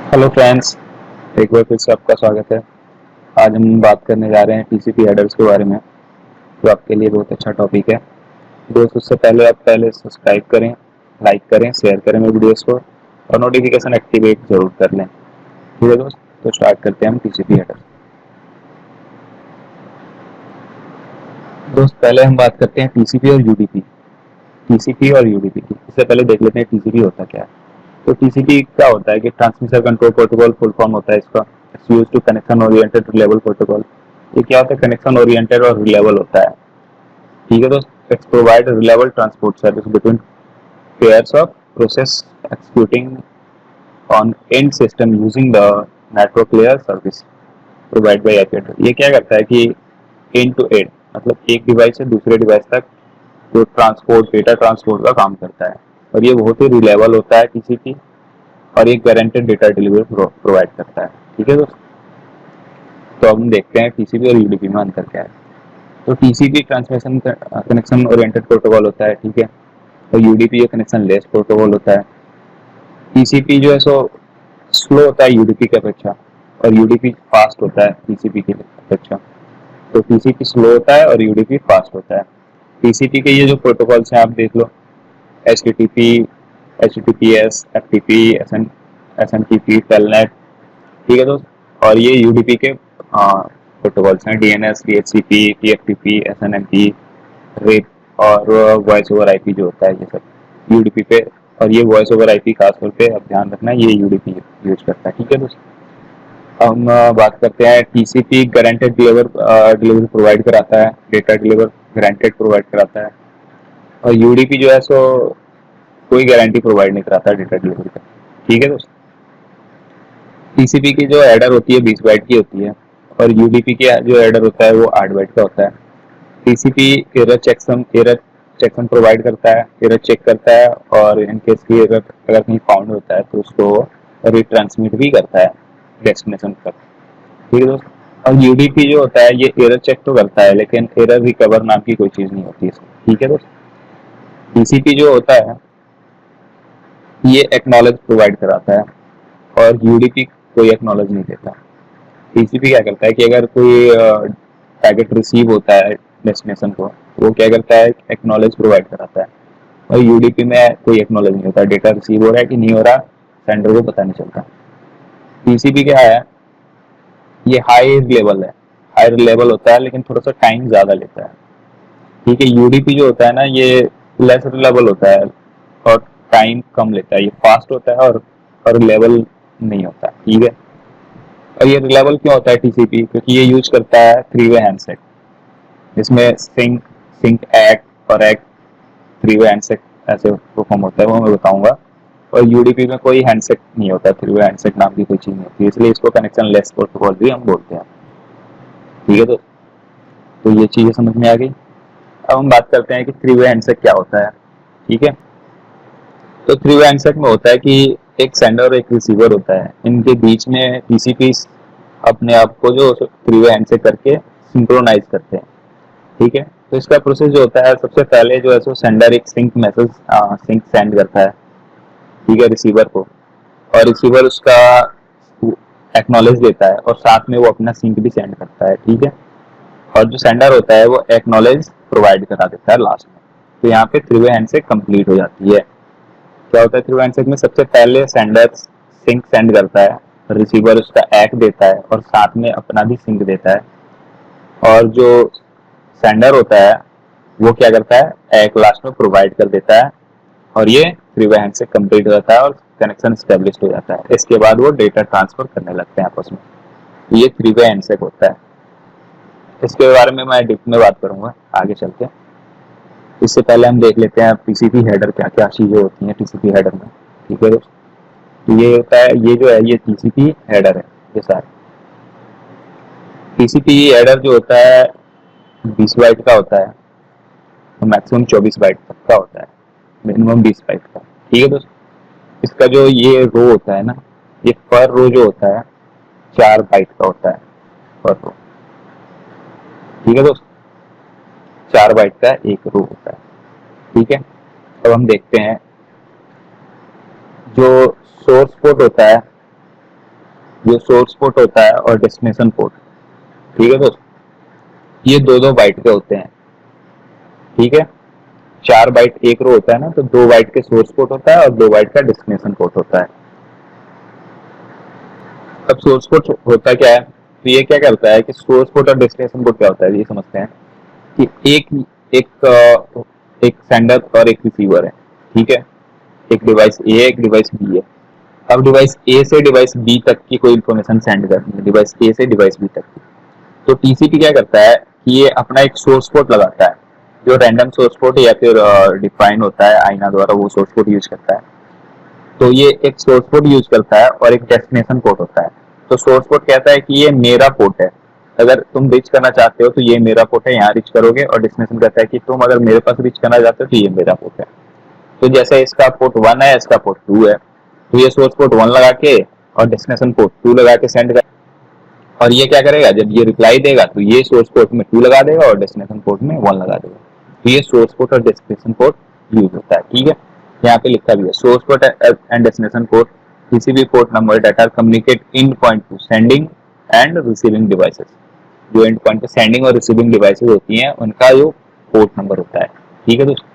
Hello friends, एक बार फिर से आपका स्वागत है। आज हम बात करने जा रहे हैं टीसीपी हेडर्स के बारे में, जो आपके लिए बहुत अच्छा टॉपिक है। दोस्त, उससे पहले आप पहले सब्सक्राइब करें, लाइक करें, शेयर करें मेरे वीडियोस को और नोटिफिकेशन एक्टिवेट जरूर कर लें। ठीक है दोस्त, तो स्टार्ट करते हैं हम टीसीपी हेडर। दोस्त, पहले हम बात करते हैं टीसीपी और यूडीपी। टीसीपी और यूडीपी की इससे पहले देख लेते हैं टीसीपी होता क्या है। तो टीसीपी क्या होता है कि transmission control protocol full form होता है इसका। It's used to connection oriented reliable protocol. ये क्या होता है? कनेक्शन ओरिएंटेड और रिलेबल होता है। ठीक है दोस्त, it's provide reliable transport service between pairs of process executing on and system using the network layer service provide by IP address. ये क्या करता है कि एंड टू एंड, मतलब एक डिवाइस से दूसरे डिवाइस तक जो ट्रांसपोर्ट, डेटा ट्रांसपोर्ट का काम करता है। और ये बहुत ही रिलायबल होता है टीसीपी, और एक गारंटेड डेटा डिलीवरी प्रोवाइड करता है। ठीक है दोस्त, तो अब हम देखते हैं टीसीपी और यूडीपी में अंतर क्या है। तो TCP transmission connection oriented protocol होता है, ठीक है। और यूडीपी कनेक्शन लेस प्रोटोकॉल होता है। टीसीपी जो है सो स्लो होता है यूडीपी की अपेक्षा, और यूडीपी फास्ट होता है टीसीपी की अपेक्षा। तो टीसीपी स्लो होता है और यूडीपी फास्ट होता है। टीसीपी के ये जो प्रोटोकॉल्स हैं आप देख लो, H T T P, H T P S, F T P, S M T P, telnet. ठीक है दोस्त, और ये यूडीपी के प्रोटोकॉल्स हैं, DNS, DHCP, TFTP, SNMP, RIP और वॉइस ओवर आईपी जो होता है, ये सब यूडीपी पे। और ये वॉइस ओवर आईपी खासतौर पे अब ध्यान रखना, ये यूडीपी यूज करता है। ठीक है दोस्त, हम बात करते हैं टीसीपी गारंटेड डिलीवर प्रोवाइड कराता है, डेटा डिलीवर गारंटेड प्रोवाइड कराता है। और यूडीपी जो है सो कोई गारंटी प्रोवाइड नहीं कराता डेटा डिलीवरी का। ठीक है दोस्त, टीसीपी की जो एडर होती है 20 बाइट की होती है, और यूडीपी की जो एडर होता है वो 8 बाइट का होता है। टीसीपी एरर चेकसम प्रोवाइड करता है, एरर चेक करता है, और इन केस की एरर अगर कहीं फाउंड होता है तो उसको रिट्रांसमिट भी करता है डेस्टिनेशन तक। ठीक है दोस्त, और यूडीपी जो होता है ये एरर चेक तो करता है, लेकिन एरर रिकवर नाम की कोई चीज नहीं होती है इसमें। ठीक है दोस्त, टीसीपी जो होता है ये एक्नॉलेज प्रोवाइड कराता है, और यूडीपी कोई एक्नॉलेज नहीं देता। टीसीपी क्या करता है कि अगर कोई पैकेट रिसीव होता है डेस्टिनेशन को, वो क्या करता है? एक्नॉलेज प्रोवाइड कराता है। और यूडीपी में कोई एक्नॉलेज नहीं होता, डेटा रिसीव हो रहा है कि नहीं हो रहा, सेंडर को पता नहीं चलता। टीसीपी क्या है? ये हाई लेवल है, हाई लेवल होता है, लेकिन थोड़ा सा टाइम ज्यादा लेता है। ठीक है, यूडीपी जो होता है ना, ये लेस रिलेबल होता है और टाइम कम लेता है। ये फास्ट होता है और लेवल नहीं होता। ठीक है, और ये रिलेबल क्यों होता है टीसीपी? क्योंकि ये यूज करता है थ्री वे हैंडसेट, जिसमें सिंक, सिंक एक्ट और एक्ट, थ्री वे हैंडसेट ऐसे परफॉर्म होता है, वो मैं बताऊंगा। और यूडीपी में कोई हैंडसेट नहीं होता, थ्री वे हैंडसेट नाम की कोई चीज नहीं होती, इसलिए इसको कनेक्शन लेस प्रोटोकॉल भी हम बोलते हैं। ठीक है, तो ये चीजें समझ में आ गई। अब हम बात करते हैं कि थ्री वे हैंडसेट क्या होता है। ठीक है, तो थ्री वे हैंडसेट में होता है कि एक सेंडर और एक रिसीवर होता है, इनके बीच में टीसीपी अपने आप को जो थ्री वे हैंडसेट करके सिंक्रोनाइज करते हैं। ठीक है, तो इसका प्रोसेस जो होता है, सबसे पहले जो है सो सेंडर एक सिंक मैसेज सिंक सेंड करता है, ठीक है, रिसीवर को। और रिसीवर उसका एक्नॉलेज देता है, और साथ में वो अपना सिंक भी सेंड करता है। ठीक है, और जो सेंडर होता है वो एक्नॉलेज प्रोवाइड करा देता है लास्ट में। तो यहाँ पे थ्री वे हैंडशेक कंप्लीट हो जाती है। क्या होता है थ्री वे हैंडशेक में? सबसे पहले सेंडर सिंक सेंड करता है, रिसीवर उसका एक्ट देता है, और साथ में अपना भी सिंक देता है। और जो सेंडर होता है वो क्या करता है? एक लास्ट में प्रोवाइड कर देता है, और ये थ्री वे हैंड से कंप्लीट हो जाता है और कनेक्शन स्टेब्लिश हो जाता है। इसके बाद वो डेटा ट्रांसफर करने लगते हैं आपस में। ये थ्री वे हैंड से होता है। इसके बारे में मैं डिप में बात करूंगा आगे चल के। इससे पहले हम देख लेते हैं टीसीपी हेडर क्या क्या चीजें होती हैं टीसीपी हेडर में। ठीक है दोस्तों, तो ये होता है, ये जो है ये टीसीपी हेडर है। ये सारे टीसीपी हेडर जो होता है 20 बाइट का होता है, तो मैक्सिमम 24 बाइट तक का होता है, मिनिमम 20 बाइट का। ठीक है दोस्तों, इसका जो ये रो होता है ना, ये पर रो जो होता है 4 बाइट का होता है, पर रो। ठीक है दोस्तों, 4 बाइट का एक रो होता है। ठीक है, अब हम देखते हैं जो सोर्स पोर्ट होता है, ये सोर्स पोर्ट होता है और डेस्टिनेशन पोर्ट। ठीक है दोस्त, ये 2-2 बाइट के होते हैं। ठीक है, 4 बाइट एक रो होता है ना, तो 2 बाइट के सोर्स पोर्ट होता है और 2 बाइट का डेस्टिनेशन पोर्ट होता है। अब सोर्स पोर्ट होता क्या है, तो ये क्या करता है कि सोर्स पोर्ट और डेस्टिनेशन पोर्ट क्या होता है ये समझते हैं कि एक सेंडर और एक रिसीवर है। ठीक है, एक डिवाइस ए है, एक डिवाइस बी है। अब डिवाइस ए से डिवाइस बी तक की कोई इन्फॉर्मेशन सेंड करनी है, डिवाइस ए से डिवाइस बी तक की। तो टीसीपी क्या करता है कि ये अपना एक सोर्स पोर्ट लगाता है, जो रैंडम सोर्स पोर्ट या फिर डिफाइन होता है आईना द्वारा, वो सोर्स पोर्ट यूज करता है। तो ये एक सोर्स पोर्ट यूज करता है और एक डेस्टिनेशन पोर्ट होता है। तो सोर्स पोर्ट कहता है कि ये मेरा पोर्ट है, अगर तुम रिच करना चाहते हो तो ये मेरा पोर्ट है, यहाँ रिच करोगे। और डेस्टिनेशन कहता है कि तुम अगर मेरे पास रिच करना चाहते हो तो ये मेरा पोर्ट है। तो जैसे इसका पोर्ट 1 है, इसका पोर्ट 2 है, तो ये सोर्स पोर्ट 1 लगा के और डेस्टिनेशन पोर्ट 2 लगा के सेंड कर, और ये क्या करेगा, जब ये रिप्लाई देगा तो ये सोर्स पोर्ट में 2 लगा देगा और डेस्टिनेशन पोर्ट में 1 लगा देगा। तो ये सोर्स पोर्ट और डेस्टिनेशन पोर्ट यूज होता है। ठीक है, यहाँ पे लिखा भी है, source port and destination port PCB port number data communicate in point two sending end receiving devices. जो एंड पॉइंट पे सेंडिंग और रिसीविंग डिवाइसेस होती हैं उनका जो पोर्ट नंबर होता है। ठीक है दोस्तों,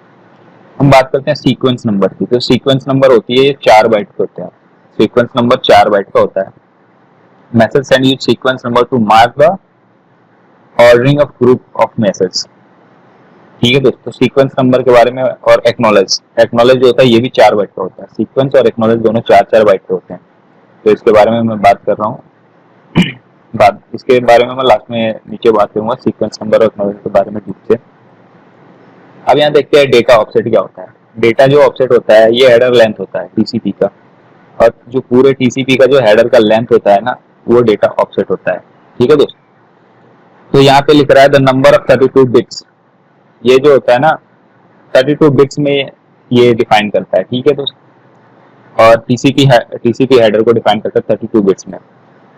हम बात करते हैं सीक्वेंस नंबर की। तो सीक्वेंस नंबर होती है, ये 4 बाइट के होते हैं। सीक्वेंस नंबर 4 बाइट का होता है। Message send use sequence number two mark the ordering of group of message. ठीक है दोस्तों, सीक्वेंस नंबर के बारे में। और एक्नॉलेज, एक्नॉलेज जो होता है ये भी 4 बाइट का होता है। सीक्वेंस और एक्नॉलेज दोनों 4-4 बाइट के होते हैं। तो इसके बारे में मैं बात कर रहा हूँ बात इसके बारे में मैं लास्ट में नीचे बात करूंगा, सीक्वेंस नंबर और एक्नॉलेज के बारे में ठीक से। अब यहाँ देखते हैं डेटा ऑफसेट क्या होता है। डेटा जो ऑफसेट होता है ये हेडर लेंथ होता है टीसीपी का, और जो पूरे टीसीपी का जो हेडर का लेंथ होता है ना, वो डेटा ऑफसेट होता है। ठीक है दोस्तों, तो यहाँ पे लिख रहा है द नंबर ऑफ 32 बिट्स। ये जो होता है ना 32 बिट्स में ये डिफाइन करता है। ठीक है दोस्तों, और टीसीपी हेडर को डिफाइन करता है 32 बिट्स में।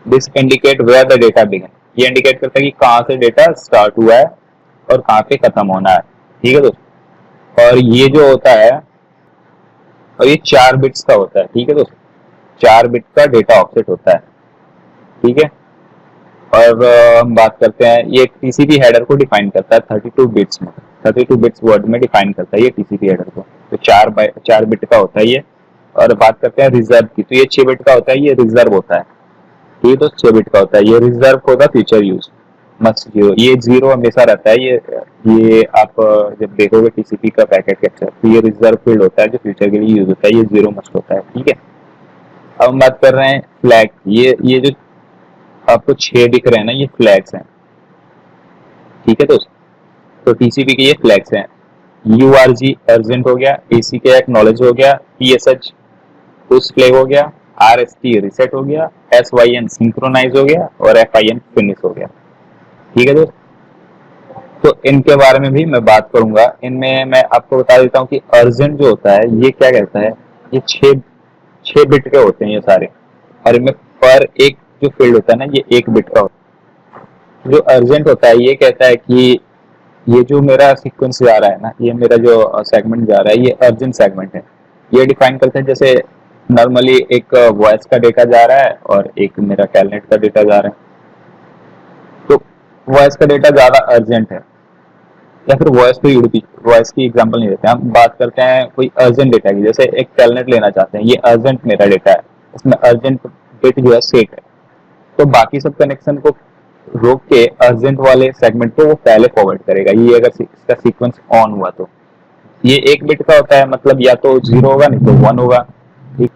This indicate where the data begin, ये इंडिकेट करता है कि कहाँ से डेटा स्टार्ट हुआ है और कहाँ पे खत्म होना है। ठीक है दोस्तों, और ये जो होता है, और ये 4 बिट्स का होता है। ठीक है दोस्तों, 4 बिट का डेटा ऑफसेट होता है। ठीक है, और हम बात करते हैं, ये टीसीपी हेडर को डिफाइन करता है 32 बिट्स में, 32 बिट्स वर्ड में डिफाइन करता है ये टीसीपी हेडर को। तो 4 बिट का होता है ये। और बात करते हैं रिजर्व की, तो ये 6 बिट का होता है, ये रिजर्व होता है। ठीक है, तो 6 बिट का होता है, ये रिजर्व होगा फ्यूचर यूज, मस्ट जीरो। ये 0 हमेशा रहता है। ये आप जब देखोगे टीसीपी का पैकेट कैप्चर, तो ये रिजर्व फील्ड होता है जो फ्यूचर के लिए यूज होता है, ये 0 मस्ट होता है। ठीक है, अब हम बात कर रहे हैं फ्लैग। ये जो आपको 6 दिख रहे हैं ना, ये फ्लैग्स हैं। ठीक है दोस्त, तो टीसीपी के ये फ्लैग्स हैं। यूआरजी अर्जेंट हो गया, एसीके एक्नॉलेज हो गया, पीएसएच पुश फ्लैग हो गया, आरएसटी रिसेट हो गया, एसवाईएन सिंक्रोनाइज हो गया, और एफआईएन फिनिश हो गया। ठीक है दोस्त, तो इनके बारे में भी मैं बात करूंगा। इनमें मैं आपको बता देता हूँ कि अर्जेंट जो होता है ये क्या कहता है, ये 6 बिट के होते हैं ये सारे, और इनमें पर एक जो फील्ड होता है ना, ये 1 बिट का होता है। जो अर्जेंट होता है ये कहता है कि ये जो मेरा सीक्वेंस जा रहा है ना, ये मेरा जो सेगमेंट जा रहा है, ये अर्जेंट सेगमेंट है। ये डिफाइन करते हैं, जैसे नॉर्मली एक वॉइस का डेटा जा रहा है और एक मेरा टेलनेट का डेटा जा रहा है, तो वॉइस का डेटा ज्यादा अर्जेंट है। या फिर वॉइस को यूडीपी, वॉइस की एग्जांपल नहीं देते, हम बात करते हैं कोई अर्जेंट डेटा की। जैसे एक टेलनेट लेना चाहते हैं, ये अर्जेंट मेरा डेटा है, इसमें अर्जेंट डेट जो है सेट है, तो बाकी सब कनेक्शन को रोक के अर्जेंट वाले सेगमेंट को वो पहले फॉरवर्ड करेगा, ये अगर इसका सीक्वेंस ऑन हुआ तो। ये 1 बिट का होता है, मतलब या तो 0 होगा नहीं तो 1 होगा। ठीक,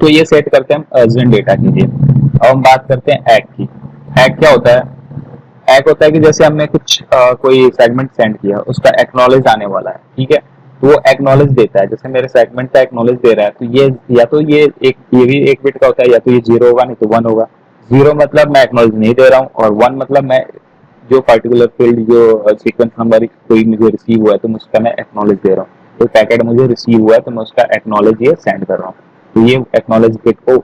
तो ये सेट करते हैं हम अर्जेंट डेटा के लिए। अब हम बात करते हैं एग की। एग क्या होता है, एग होता है कि जैसे हमने कुछ कोई सेगमेंट सेंड किया, उसका एक्नॉलेज आने वाला है। ठीक है, तो वो एक्नॉलेज देता है, जैसे मेरे सेगमेंट का एक्नॉलेज दे रहा है, तो ये या तो ये भी 1 बिट का होता है, या तो ये 0 होगा नहीं तो 1 होगा। 0 मतलब मैं एक्नॉलेज नहीं दे रहा हूँ, और 1 मतलब मैं जो पर्टिकुलर फील्ड जो सीक्वेंस नंबर कोई मुझे रिसीव हुआ है तो मैं उसका मैं एक्नॉलेज दे रहा हूँ। तो पैकेट मुझे रिसीव हुआ है तो मैं उसका एक्नॉलेज ये सेंड कर रहा हूँ, तो ये एक्नॉलेज बिट को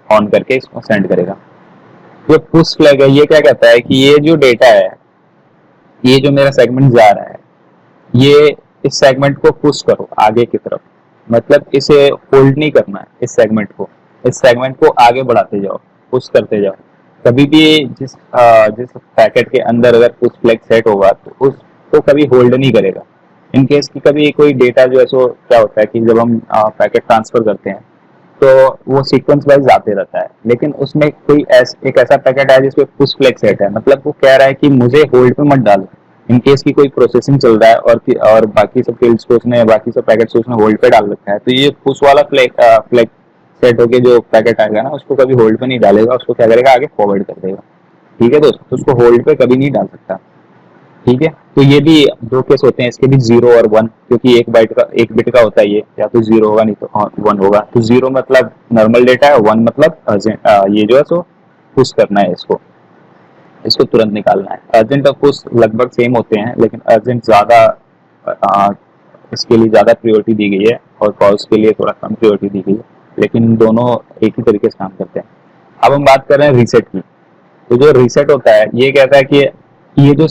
ऑन करके इसको सेंड करेगा। जो पुश फ्लैग है, ये क्या कहता है कि ये जो डेटा है, ये जो मेरा सेगमेंट जा रहा है, ये इस सेगमेंट को पुश करो आगे की तरफ, मतलब इसे होल्ड नहीं करना है, इस सेगमेंट को आगे बढ़ाते जाओ। पुश करते जाओ। कभी भी जिस पैकेट के अंदर अगर पुश फ्लैग सेट होगा तो उसको कभी होल्ड नहीं करेगा। इन केस की कभी कोई डेटा जो है सो क्या होता है कि जब हम पैकेट ट्रांसफर करते हैं तो वो सीक्वेंस वाइज आते रहता है, लेकिन उसमें कोई एक ऐसा पैकेट है जिसपे पुश फ्लैग सेट है, मतलब वो कह रहा है कि मुझे होल्ड पे मत डालो। इन केस की कोई प्रोसेसिंग चल रहा है और बाकी सब फील्ड्स को उसने बाकी सब पैकेट्स को उसने होल्ड पे डाल रखा है, तो ये पुश वाला फ्लैग सेट होके जो पैकेट आएगा ना उसको कभी होल्ड पे नहीं डालेगा, उसको क्या करेगा आगे फॉरवर्ड कर देगा। ठीक है दोस्त, तो उसको होल्ड पे कभी नहीं डाल सकता। ठीक है, तो ये भी दो केस होते हैं इसके भी, 0 और 1, क्योंकि एक बिट का होता है ये, या तो 0 होगा नहीं तो 1 होगा। तो 0 मतलब नॉर्मल डेटा है, 1 मतलब ये जो है सो पुश करना है, इसको इसको तुरंत निकालना है। अर्जेंट और पुश लगभग सेम होते हैं, लेकिन अर्जेंट ज्यादा इसके लिए ज्यादा प्रायोरिटी दी गई है और पॉज के लिए थोड़ा कम प्रायोरिटी दी गई है, लेकिन दोनों एक ही तरीके से काम करते हैं। अब हम बात कर रहे हैं रीसेट की। तो जो रीसेट होता है ये कहता है कि ये जो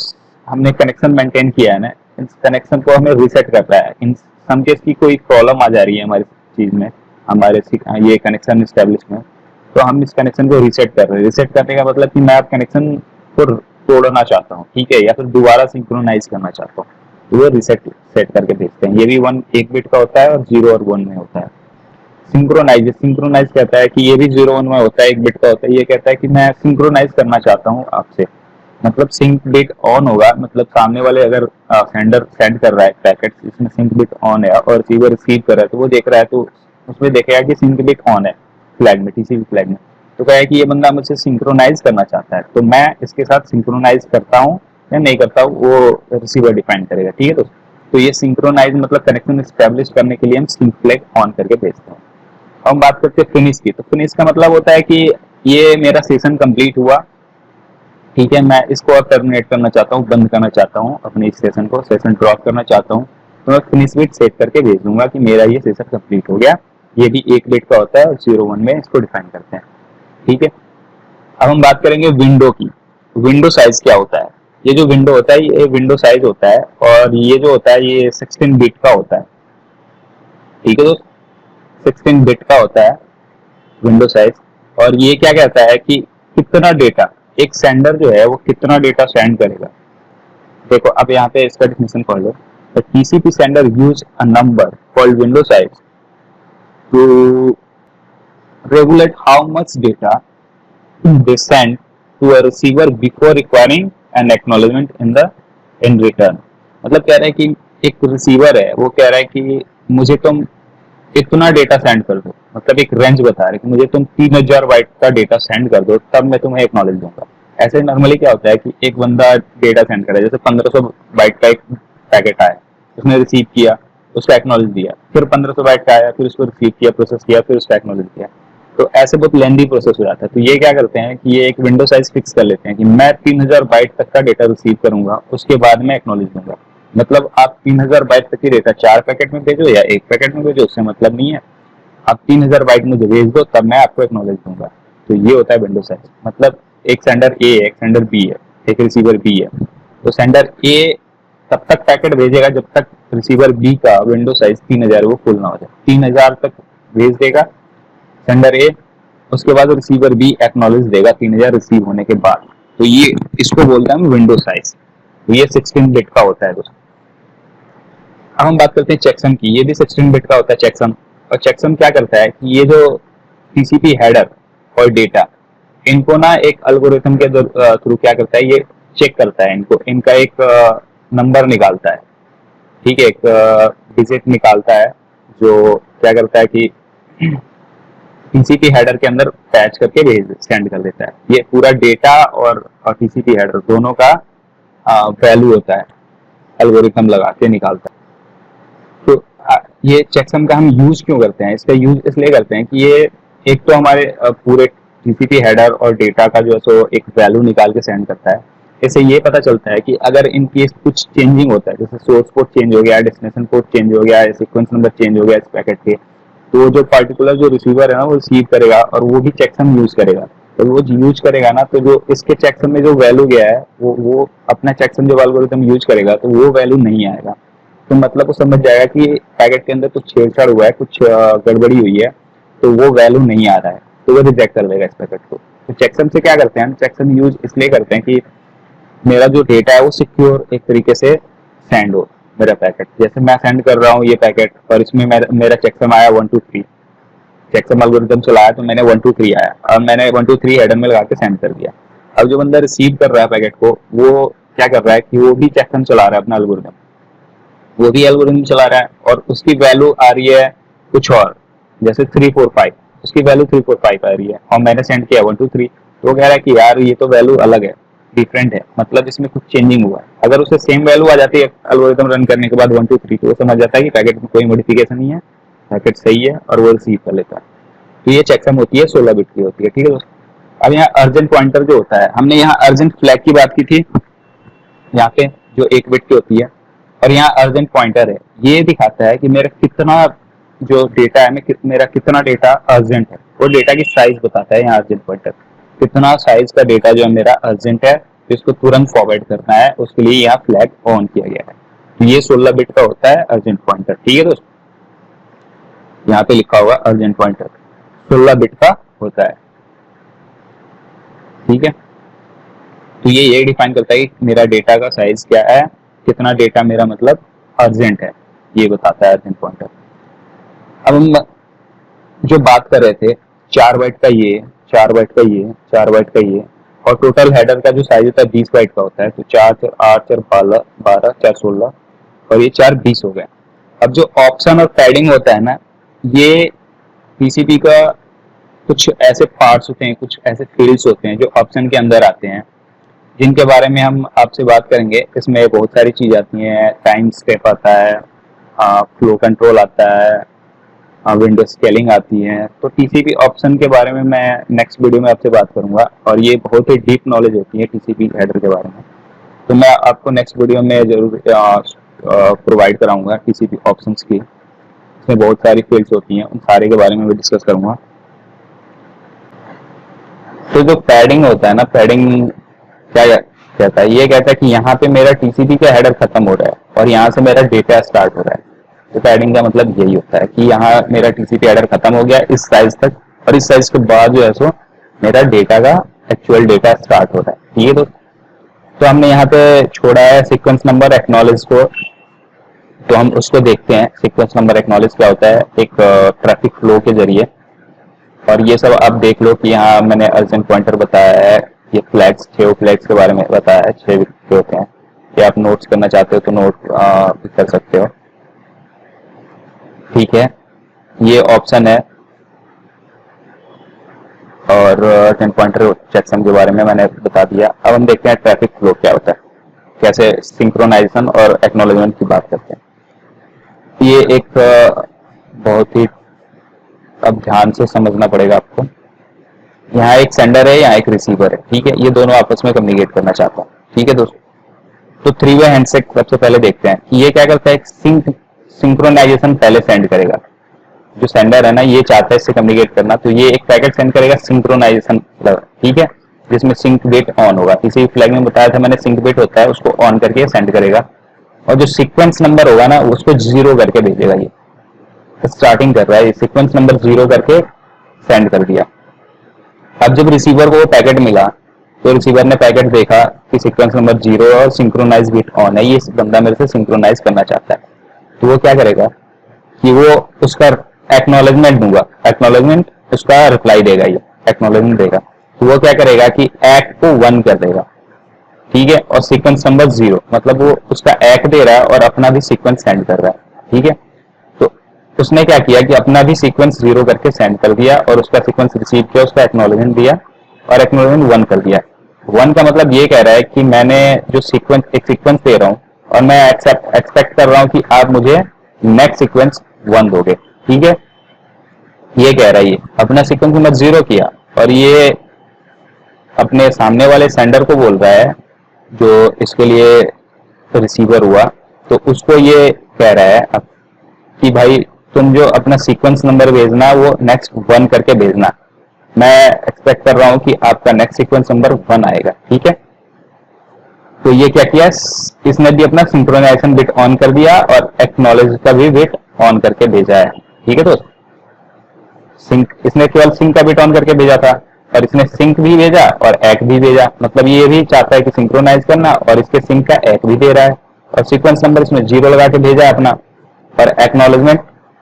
हमने कनेक्शन मेंटेन किया है ना, इस कनेक्शन को हमें रीसेट करना है। इन सम केस की कोई प्रॉब्लम आ जा रही है हमारी चीज में, हमारे ये कनेक्शन स्टेब्लिश में, तो हम इस कनेक्शन को रीसेट कर रहे हैं। रीसेट करने का मतलब कि मैं आप कनेक्शन को तोड़ना चाहता हूँ, ठीक है, या फिर दोबारा सिंक्रोनाइज करना चाहता हूँ, तो वो रीसेट सेट करके भेजते हैं। ये भी एक बिट का होता है और 0 और 1 में होता है। सिंक्रोनाइज कहता है कि ये भी 0 1 में होता है, एक बिट का होता है। ये कहता है कि मैं सिंक्रोनाइज करना चाहता हूँ आपसे, मतलब सिंक बिट ऑन होगा, मतलब सामने वाले अगर सेंडर सेंड कर रहा है पैकेट, इसमें सिंक बिट ऑन है और रिसीवर रिसीव कर रहा है, तो वो देख रहा है तो उसमें देखेगा कि सिंक बिट ऑन है फ्लैग में, टीसीपी फ्लैग में। तो कहे कि ये बंदा मुझसे सिंक्रोनाइज करना चाहता है, तो मैं इसके साथ सिंक्रोनाइज करता हूँ या नहीं करता हूँ वो रिसीवर डिफाइन करेगा। ठीक है दोस्तों, तो ये सिंक्रोनाइज मतलब कनेक्शन स्टैब्लिश करने के लिए हम सिंक फ्लैग ऑन करके भेजते हैं। हम बात करते हैं फिनिश की। तो फिनिश का मतलब होता है कि ये मेरा सेशन कंप्लीट हुआ, ठीक है, मैं इसको अब टर्मिनेट करना चाहता हूँ, बंद करना चाहता हूँ अपने इस सेशन को, सेशन ड्रॉप करना चाहता हूँ, तो मैं फिनिश बिट सेट करके भेज दूंगा कि मेरा ये सेशन कंप्लीट हो गया। ये भी एक बिट का होता है और 0 1 में इसको डिफाइन करते हैं। ठीक है, अब हम बात करेंगे विंडो की। विंडो साइज क्या होता है? ये जो विंडो होता है ये विंडो साइज होता है, और ये जो होता है ये 16 बिट का होता है। ठीक है दोस्त, 16 बिट का होता है विंडो साइज। और ये क्या कहता है कि कितना डेटा एक सेंडर जो है वो कितना डेटा सेंड करेगा। देखो अब यहाँ पे इसका डिफिनेशन पढ़ लो। The TCP sender use a number called window size to regulate how much data they send to a receiver before requiring an acknowledgement in return। मतलब कह रहा है कि एक रिसीवर है वो कह रहा है कि मुझे तुम इतना डेटा सेंड कर दो, मतलब एक रेंज बता रहे कि मुझे तुम 3000 बाइट का डेटा सेंड कर दो तब मैं तुम्हें एक्नॉलेज दूंगा। ऐसे नॉर्मली क्या होता है कि एक बंदा डेटा सेंड करे, जैसे 1500 बाइट का एक पैकेट आया, उसने रिसीव किया, उसका एक्नॉलेज दिया, फिर 1500 बाइट का आया, फिर उसको रिसीव किया, प्रोसेस किया, फिर उसका एक्नॉलेज दिया, तो ऐसे बहुत लेंदी प्रोसेस हो जाता है। तो ये क्या करते हैं कि ये एक विंडो साइज फिक्स कर लेते हैं कि मैं 3000 बाइट तक का डेटा रिसीव करूंगा, उसके बाद मैं एक्नॉलेज दूंगा। मतलब आप 3000 बाइट तक की डेटा 4 पैकेट में भेजो या एक पैकेट में भेजो, उससे मतलब नहीं है। आप 3000 बाइट मुझे भेज दो तब मैं आपको एक्नॉलेज दूंगा। तो ये होता है विंडो साइज। मतलब एक सेंडर ए है, एक सेंडर बी है, एक रिसीवर बी है, तो सेंडर ए तब तक पैकेट भेजेगा जब तक रिसीवर बी का विंडो साइज 3000 वो फुल ना हो जाए। 3000 तक भेज देगा सेंडर ए, उसके बाद रिसीवर बी एक्नॉलेज देगा 3000 रिसीव होने के बाद। तो ये इसको बोलते हैं हम विंडो साइज। तो ये 16 बिट का होता है दोस्तों। अब हम बात करते हैं चेकसम की। ये भी 16 बिट का होता है चेकसम। और चेकसम क्या करता है कि ये जो टीसीपी हेडर और डेटा, इनको ना एक एल्गोरिथम के थ्रू क्या करता है, ये चेक करता है, इनको इनका एक नंबर निकालता है। ठीक है, एक डिजिट निकालता है जो क्या करता है कि टीसीपी हेडर के अंदर पैच करके भेज सेंड कर देता है। ये पूरा डेटा और टीसीपी हेडर दोनों का वैल्यू होता है, एल्गोरिथम लगा के निकालता है। तो ये चेकसम का हम यूज क्यों करते हैं? इसका यूज इसलिए करते हैं कि ये एक तो हमारे पूरे टीसीपी हेडर और डेटा का जो है सो एक वैल्यू निकाल के सेंड करता है। इससे ये पता चलता है कि अगर इन केस कुछ चेंजिंग होता है, जैसे सोर्स पोर्ट चेंज हो गया, डेस्टिनेशन पोर्ट चेंज हो गया, सीक्वेंस नंबर चेंज हो गया इस पैकेट के, तो जो पर्टिकुलर जो रिसीवर है ना वो रिसीव करेगा और वो भी चेकसम यूज करेगा। तो वो यूज करेगा ना, तो जो इसके चेकसम में जो वैल्यू गया है वो अपना चेकसम जब एल्गोरिथम यूज करेगा तो वो वैल्यू नहीं आएगा। तो मतलब वो समझ जाएगा कि पैकेट के अंदर कुछ छेड़छाड़ हुआ है, कुछ गड़बड़ी हुई है, तो वो वैल्यू नहीं आ रहा है, तो वो रिजेक्ट कर देगा इस पैकेट को। तो चेकसम से क्या करते हैं हम, चेकसम यूज इसलिए करते हैं कि मेरा जो डेटा है वो सिक्योर एक तरीके से सेंड हो। मेरा पैकेट जैसे मैं सेंड कर रहा हूँ ये पैकेट, और इसमें मेरा चेकसम आया 123, चेकसम एल्गोरिथम चलाया तो मैंने 123 आया, और मैंने 123 हेडर में लगा के सेंड कर दिया। अब जो बंदा रिसीव कर रहा है पैकेट को, वो क्या कर रहा है कि वो भी चेकसम चला रहा है अपना एल्गोरिथम, वो भी एल्गोरिथम चला रहा है, और उसकी वैल्यू आ रही है कुछ और, जैसे 345, उसकी वैल्यू 345 आ रही है, और मैंने सेंड किया 123, तो वो कह रहा है कि यार ये तो वैल्यू अलग है, डिफरेंट है, मतलब इसमें कुछ चेंजिंग हुआ है। अगर उसे सेम वैल्यू आ जाती है एल्गोरिथम रन करने के बाद 123, तो वो समझ जाता है कि पैकेट में कोई मॉडिफिकेशन नहीं है, पैकेट सही है, और वो रिसीव कर लेता है। तो ये चेकसम होती है, 16 बिट की होती है, ठीक है दोस्तों। अब यहाँ अर्जेंट पॉइंटर जो होता है, हमने यहाँ अर्जेंट फ्लैग की बात की थी यहाँ पे, जो 1 बिट की होती है, और यहाँ अर्जेंट पॉइंटर है, ये दिखाता है कि मेरा कितना जो डेटा है, मेरा कितना डेटा अर्जेंट है, वो डेटा की साइज बताता है यहाँ अर्जेंट पॉइंटर, कितना साइज का डेटा जो है मेरा अर्जेंट है, जिसको तुरंत फॉरवर्ड करना है, उसके लिए यहाँ फ्लैग ऑन किया गया है। तो ये 16 बिट का होता है अर्जेंट पॉइंटर, ठीक है दोस्तों, यहाँ पे लिखा हुआ अर्जेंट पॉइंटर 16 बिट का होता है, ठीक है। तो ये डिफाइन करता है कि मेरा डेटा का साइज क्या है, कितना डेटा मेरा मतलब अर्जेंट है, ये बताता है अर्जेंट पॉइंटर। अब हम जो बात कर रहे थे 4 बाइट का ये, 4 बाइट का ये, 4 बाइट का ये, और टोटल हेडर का जो साइज होता है 20 बाइट का होता है, तो 4 4 8 4 12 12 4 16, और ये 4 20 हो गए। अब जो ऑप्शन और पैडिंग होता है ना, ये पीसीबी का कुछ ऐसे पार्ट्स होते हैं, कुछ ऐसे फील्ड्स होते हैं जो ऑप्शन के अंदर आते हैं, जिनके बारे में हम आपसे बात करेंगे। इसमें बहुत सारी चीज आती हैं, टाइम स्टेप आता है, फ्लो कंट्रोल आता है, विंडो स्केलिंग आती है। तो टीसीपी ऑप्शन के बारे में मैं नेक्स्ट वीडियो में आपसे बात करूंगा, और ये बहुत ही डीप नॉलेज होती है टीसीपी हेडर के बारे में, तो मैं आपको नेक्स्ट वीडियो में जरूर प्रोवाइड कराऊंगा टीसीपी ऑप्शंस की। इसमें बहुत सारी फील्ड्स होती हैं, उन सारे के बारे में मैं डिस्कस करूंगा। तो जो पैडिंग होता है ना, पैडिंग क्या कहता है, ये कहता है कि यहाँ पे मेरा टीसीपी का हेडर खत्म हो रहा है और यहाँ से मेरा डेटा स्टार्ट हो रहा है। तो पैडिंग का मतलब यही होता है कि यहाँ मेरा टीसीपी हेडर खत्म हो गया इस साइज तक, और इस साइज के बाद जो है सो मेरा डेटा का एक्चुअल डेटा स्टार्ट हो रहा है, ठीक है दोस्तों। तो हमने यहाँ पे छोड़ा है सीक्वेंस नंबर एक्नॉलेज को, तो हम उसको देखते हैं। सीक्वेंस नंबर एक्नॉलेज क्या होता है, एक ट्रैफिक फ्लो के जरिए, और ये सब आप देख लो कि यहाँ मैंने अर्जेंट पॉइंटर बताया है, ये फ्लैग्स 6 फ्लैग्स के बारे में बताया है, 6 होते हैं कि आप नोट्स करना चाहते हो तो नोट कर सकते हो, ठीक है। ये ऑप्शन है, और अर्जेंट पॉइंटर चेकसम के बारे में मैंने बता दिया। अब हम देखते हैं ट्रैफिक फ्लो क्या होता है, कैसे सिंक्रोनाइजेशन और एक्नॉलेजमेंट की बात करते हैं। ये एक बहुत ही अब ध्यान से समझना पड़ेगा आपको। यहाँ एक सेंडर है, यहाँ एक रिसीवर है, ठीक है, ये दोनों आपस में कम्युनिकेट करना चाहता है, ठीक है दोस्तों। तो 3 वे हैंडशेक सबसे पहले देखते हैं कि ये क्या करता है, सिंक्रोनाइजेशन पहले सेंड करेगा। जो सेंडर है ना, ये चाहता है इससे कम्युनिकेट करना, तो ये एक पैकेट सेंड करेगा सिंक्रोनाइजेशन, ठीक है, जिसमें सिंक बिट ऑन होगा। किसी फ्लैग में बताया था मैंने, सिंक बिट होता है, उसको ऑन करके सेंड करेगा, और जो सीक्वेंस नंबर होगा ना उसको 0 करके भेजेगा। ये स्टार्टिंग कर रहा है, सीक्वेंस नंबर 0 करके सेंड कर दिया। अब जब रिसीवर को वो पैकेट मिला, तो रिसीवर ने पैकेट देखा कि सीक्वेंस नंबर 0 और सिंक्रोनाइज बिट ऑन है, ये बंदा मेरे से सिंक्रोनाइज करना चाहता है, तो वो क्या करेगा कि वो उसका एक्नॉलेजमेंट दूंगा, एक्नॉलेजमेंट उसका रिप्लाई देगा, ये एक्नॉलेजमेंट देगा। तो वो क्या करेगा कि एक्ट को 1 कर देगा, ठीक है, और सीक्वेंस नंबर 0, मतलब वो उसका एक्ट दे रहा है और अपना भी सीक्वेंस सेंड कर रहा है, ठीक है। तो उसने क्या किया कि अपना भी सीक्वेंस 0 करके सेंड कर दिया, और उसका सीक्वेंस रिसीव किया, उसका एक्नॉलेजमेंट दिया, और एक्नॉलेजमेंट 1 कर दिया। 1 का मतलब ये कह रहा है कि मैंने जो सीक्वेंस, एक सीक्वेंस दे रहा हूँ, और मैं एक्सपेक्ट कर रहा हूँ कि आप मुझे नेक्स्ट सीक्वेंस 1 दोगे, ठीक है। ये कह रहा है, ये अपना सीक्वेंस नंबर 0 किया, और ये अपने सामने वाले सेंडर को बोल रहा है जो इसके लिए रिसीवर हुआ, तो उसको ये कह रहा है कि भाई तुम जो अपना सीक्वेंस नंबर भेजना वो नेक्स्ट 1 करके भेजना, मैं एक्सपेक्ट कर रहा हूं कि आपका नेक्स्ट सीक्वेंस नंबर 1 आएगा, ठीक है। तो ये क्या किया, इसने भी अपना सिंक्रोनाइजेशन बिट ऑन कर दिया और एक्नॉलेज का भी बिट ऑन करके भेजा है, ठीक है दोस्त। सिंक, इसने केवल सिंक का बिट ऑन करके भेजा था, और इसने सिंक भी भेजा और एक भी भेजा, मतलब ये भी चाहता है कि सिंक्रोनाइज करना और इसके सिंक का एक भी दे रहा है, और सीक्वेंस नंबर इसमें 0 लगा के भेजा अपना, और एक्नॉलेजमेंट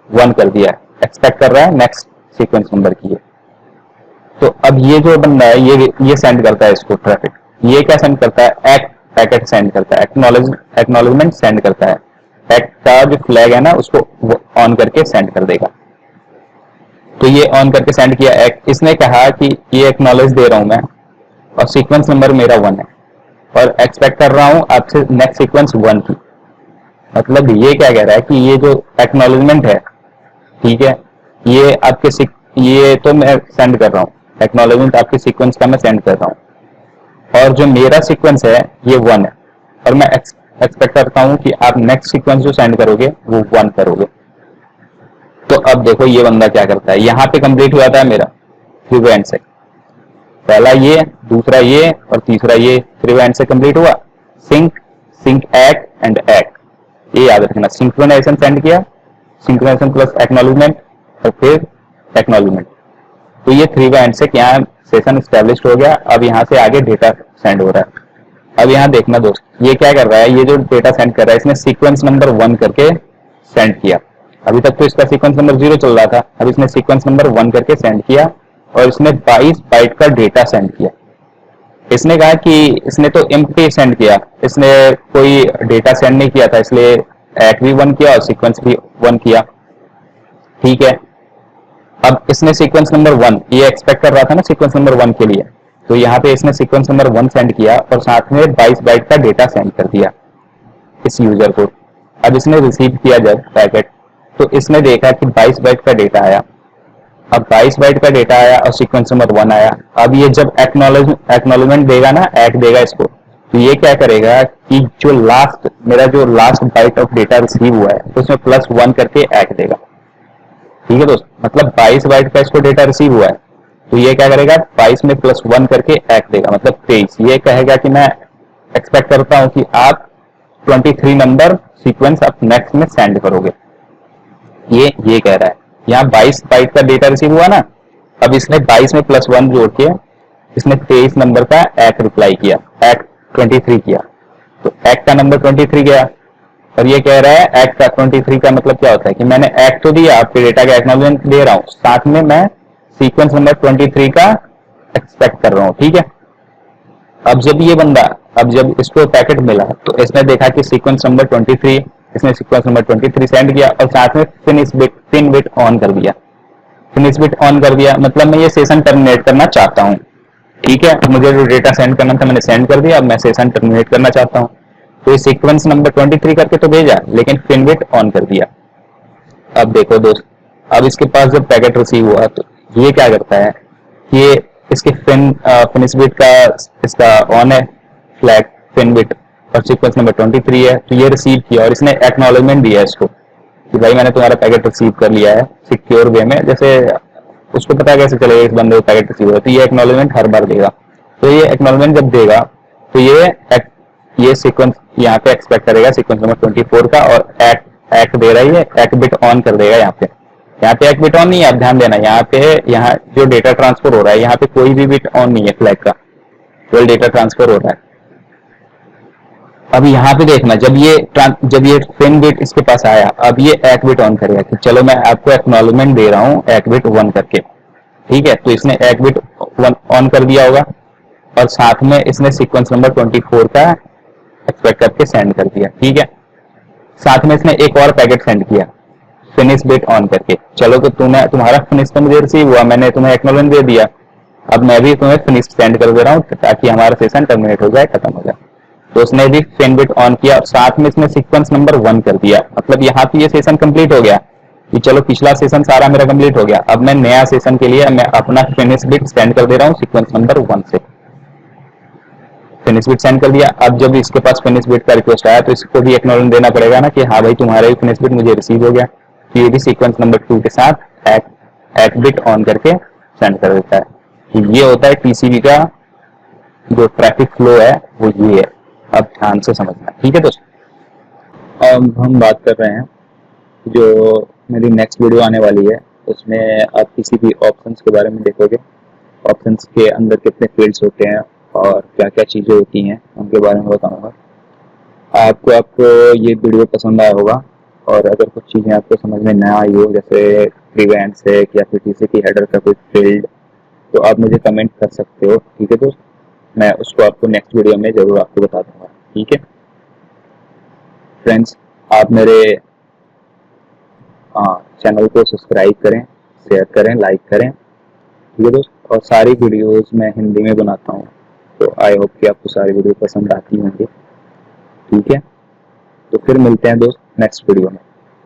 1 कर दिया, एक्सपेक्ट कर रहा है नेक्स्ट सीक्वेंस नंबर की है। तो अब ये जो बंदा है ये सेंड करता है इसको ट्रैफिक, ये क्या सेंड करता है, एक पैकेट सेंड करता है, एक्नॉलेजमेंट सेंड करता है, एक का जो फ्लैग है ना उसको ऑन करके सेंड कर देगा। तो ये ऑन करके सेंड किया, एक इसने कहा कि ये एक्नॉलेज दे रहा हूं मैं और सीक्वेंस नंबर मेरा 1 है और एक्सपेक्ट कर रहा हूं आपसे नेक्स्ट सीक्वेंस 1 की। मतलब ये क्या कह रहा है कि ये जो एक्नॉलेजमेंट है, ठीक है, ये आपके ये तो मैं सेंड कर रहा हूँ, एक्नॉलेजमेंट आपके सीक्वेंस का मैं सेंड कर रहा हूँ, और जो मेरा सीक्वेंस है ये 1 है, और मैं एक्सपेक्ट करता हूँ कि आप नेक्स्ट सीक्वेंस जो सेंड करोगे वो 1 करोगे। तो अब देखो ये बंदा क्या करता है, यहाँ पे कंप्लीट हुआ था मेरा 3 एंड से, पहला ये, दूसरा ये और तीसरा ये 3 एंड से कंप्लीट हुआ। सिंक, सिंक एक एंड एक, ये याद रखना, सिंक्रोनाइजेशन सेंड किया, सिंक्रोनाइजेशन प्लस एक्नॉलेजमेंट और फिर एक्नॉलेजमेंट। तो ये 3 एंड से क्या सेशन स्टैब्लिश हो गया। अब यहाँ से आगे डेटा सेंड हो रहा है। अब यहाँ देखना दोस्त, ये क्या कर रहा है, ये जो डेटा सेंड कर रहा है इसने सीक्वेंस नंबर 1 करके सेंड किया। अभी तक तो इसका सीक्वेंस नंबर 0 चल रहा था, अब इसने सीक्वेंस नंबर 1 करके सेंड किया और इसने 22 बाइट का डेटा सेंड किया। इसने कहा कि इसने तो एम्प्टी सेंड किया, इसने कोई डेटा सेंड नहीं किया था, इसलिए एक भी 1 किया और सीक्वेंस भी 1 किया, ठीक है। अब इसने सीक्वेंस नंबर 1, ये एक्सपेक्ट कर रहा था ना सीक्वेंस नंबर 1 के लिए, तो यहाँ पे इसने सीक्वेंस नंबर 1 सेंड किया और साथ में 22 बाइट का डेटा सेंड कर दिया इस यूजर को। अब इसने रिसीव किया जब पैकेट, तो इसने देखा कि 22 बाइट का डेटा आया। अब 22 बाइट का डेटा आया और सीक्वेंस नंबर 1 आया। अब ये जब एक्नॉलेजमेंट देगा ना, एक देगा इसको, तो ये क्या करेगा कि जो मेरा last byte of data receive हुआ है तो उसमें +1 करके एक देगा, ठीक है दोस्त। मतलब 22 बाइट का इसको डेटा रिसीव हुआ है, तो ये क्या करेगा 22 में +1 करके एक देगा, मतलब 23। ये कहेगा कि मैं एक्सपेक्ट करता हूं कि आप 23 नंबर सीक्वेंस आप नेक्स्ट में सेंड करोगे, ये कह रहा है। यहाँ 22 बाइट का डेटा रिसीव हुआ ना, अब इसने 22 में +1 जोड़ के इसने 23 नंबर का एक रिप्लाई किया, एक 23 किया, तो एक का नंबर 23 गया। और ये कह रहा है एक का 23 का मतलब क्या होता है कि मैंने एक तो दिया, आपके डेटा का एक्नॉलेजमेंट दे रहा हूँ, साथ में मैं सीक्वेंस नंबर 23 का एक्सपेक्ट कर रहा हूँ, ठीक है। अब जब इसको पैकेट मिला तो इसने देखा कि सीक्वेंस नंबर 23, इसने सीक्वेंस नंबर 23 सेंड किया और साथ में पिन बिट ऑन कर दिया। फिनिश बिट ऑन कर दिया मतलब मैं ये सेशन टर्मिनेट करना चाहता हूँ, ठीक है। मुझे जो डेटा सेंड करना था मैंने सेंड कर दिया, अब मैं सेशन टर्मिनेट करना चाहता हूँ, तो ये सीक्वेंस नंबर 23 करके तो भेजा, लेकिन फिन बिट ऑन कर दिया। अब देखो दोस्त, अब इसके पास जब पैकेट रिसीव हुआ तो ये क्या करता है, ये इसके फिनिश बिट का इसका ऑन है फ्लैग फिन बिट और सीक्वेंस नंबर 23 है, तो ये रिसीव किया और इसने एक्नॉलेजमेंट दिया इसको कि भाई मैंने तुम्हारा पैकेट रिसीव कर लिया है सिक्योर वे में। जैसे उसको पता कैसे चलेगा इस बंदे को पैकेट रिसीव हुआ, तो ये एक्नॉलेजमेंट हर बार देगा। तो ये एक्नॉलेजमेंट जब देगा तो ये सीक्वेंस यहाँ पे एक्सपेक्ट करेगा सीक्वेंस नंबर 24 का, और एक दे रही है, एक बिट ऑन कर देगा। यहाँ पे एक बिट ऑन नहीं है, आप ध्यान देना, यहाँ जो डेटा ट्रांसफर हो रहा है यहाँ पे कोई भी बिट ऑन नहीं है फ्लैग का, केवल डेटा ट्रांसफर हो रहा है। अब यहाँ पे देखना, जब ये फिन बिट इसके पास आया, अब ये एक बिट ऑन करेगा कि चलो मैं आपको एक्नॉलेजमेंट दे रहा हूँ एक बिट 1 करके, ठीक है। तो इसने एक बिट 1 ऑन कर दिया होगा और साथ में इसने सीक्वेंस नंबर 24 का एक्सपेक्ट करके सेंड कर दिया, ठीक है। साथ में इसने एक और पैकेट सेंड किया फिनिश बिट ऑन करके, चलो तो तुम्हारा फिनिश तो मुझे रिसीव हुआ, मैंने तुम्हें एक्नॉलेजमेंट दे दिया, अब मैं भी तुम्हें फिनिश सेंड कर दे रहा हूँ ताकि हमारा सेशन टर्मिनेट हो जाए, खत्म हो जाए। तो उसने भी फिन बिट ऑन किया और साथ में इसने सीक्वेंस नंबर 1 कर दिया। मतलब यहाँ पे ये सेशन कंप्लीट हो गया कि चलो पिछला सेशन सारा मेरा कंप्लीट हो गया, अब मैं नया सेशन के लिए मैं अपना फिनिश बिट सेंड कर दे रहा हूँ सीक्वेंस नंबर 1 से। फिनिश बिट सेंड कर दिया। अब जब इसके पास फिनिश बिट का रिक्वेस्ट आया तो इसको भी एक्नॉलेज देना पड़ेगा ना कि हाँ भाई तुम्हारा भी फिनिश बिट मुझे रिसीव हो गया। तो ये भी सीक्वेंस नंबर 2 के साथ एक बिट ऑन करके सेंड कर देता है। तो ये होता है टीसीपी का जो ट्रैफिक फ्लो है वो ये है, अब ध्यान से समझना, ठीक है दोस्तों। अब हम बात कर रहे हैं जो मेरी नेक्स्ट वीडियो आने वाली है उसमें आप किसी भी ऑप्शंस के बारे में देखोगे, ऑप्शंस के अंदर कितने फील्ड्स होते हैं और क्या क्या चीज़ें होती हैं उनके बारे में बताऊंगा। आपको ये वीडियो पसंद आया होगा, और अगर कुछ चीज़ें आपको समझ में ना आई हो, जैसे प्रीवेंट से या फिर टीसीपी हेडर का कोई फील्ड, तो आप मुझे कमेंट कर सकते हो, ठीक है दोस्त। मैं उसको आपको नेक्स्ट वीडियो में ज़रूर आपको बता दूंगा, ठीक है फ्रेंड्स। आप मेरे चैनल को सब्सक्राइब करें, शेयर करें, लाइक करें, ठीक है दोस्त। और सारी वीडियोस मैं हिंदी में बनाता हूँ, तो आई होप कि आपको सारी वीडियो पसंद आती होंगी, ठीक है। तो फिर मिलते हैं दोस्त नेक्स्ट वीडियो में।